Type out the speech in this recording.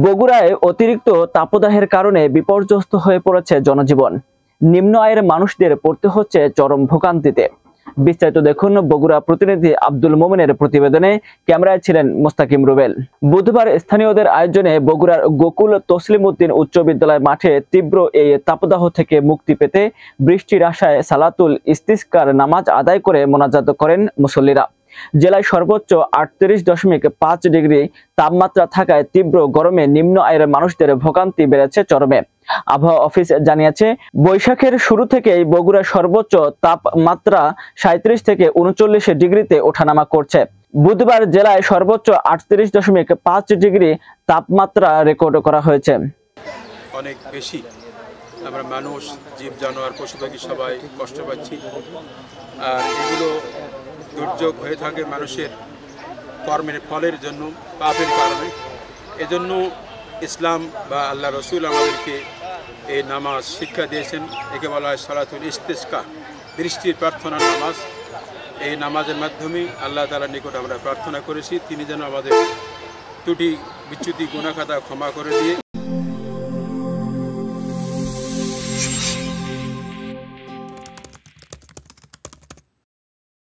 বগুড়ায় অতিরিক্ত তাপদাহের কারণে বিপর্যস্ত হয়ে পড়েছে জনজীবন। নিম্ন আয়ের মানুষদের পড়তে হচ্ছে চরম ভোগান্তিতে। বিস্তারিত দেখুন বগুড়া প্রতিনিধি আব্দুল মোমিনের প্রতিবেদনে। ক্যামেরায় ছিলেন মোস্তাকিম রুবেল। বুধবার স্থানীয়দের আয়োজনে বগুড়ার গোকুল তসলিমউদ্দিন উচ্চ বিদ্যালয় মাঠে তীব্র এই তাপদাহ থেকে মুক্তি পেতে বৃষ্টির আশায় সালাতুল ইস্তিসকার নামাজ আদায় করে মোনাজাত করেন মুসল্লিরা। জেলায় সর্বোচ্চ 38.5 ডিগ্রি তাপমাত্রা থাকায় তীব্র গরমে নিম্ন আয়ের মানুষদের ভোগান্তি বেড়েছে চরমে। আবহাওয়া অফিস জানিয়েছে, বৈশাখের শুরু থেকেই বগুড়ার সর্বোচ্চ তাপমাত্রা 37 থেকে 39 ডিগ্রিতে ওঠানামা করছে। বুধবার জেলায় সর্বোচ্চ 38.5 ডিগ্রি তাপমাত্রা রেকর্ড করা হয়েছে। অনেক বেশি আমরা মানুষ, জীব জানোয়ার, পশু পাখি সবাই কষ্ট পাচ্ছি। আর এগুলো দুর্যোগ হয়ে থাকে মানুষের কর্মের ফলের জন্য, পাপের কারণে। এজন্য ইসলাম বা আল্লাহ রসুল আমাদেরকে এই নামাজ শিক্ষা দিয়েছেন। একে বলা হয় সালাতুল ইস্তিসকা, বৃষ্টির প্রার্থনার নামাজ। এই নামাজের মাধ্যমে আল্লাহ তাআলার নিকট আমরা প্রার্থনা করেছি তিনি যেন আমাদের ত্রুটি বিচ্যুতি গুনাহ খাতা ক্ষমা করে দিয়ে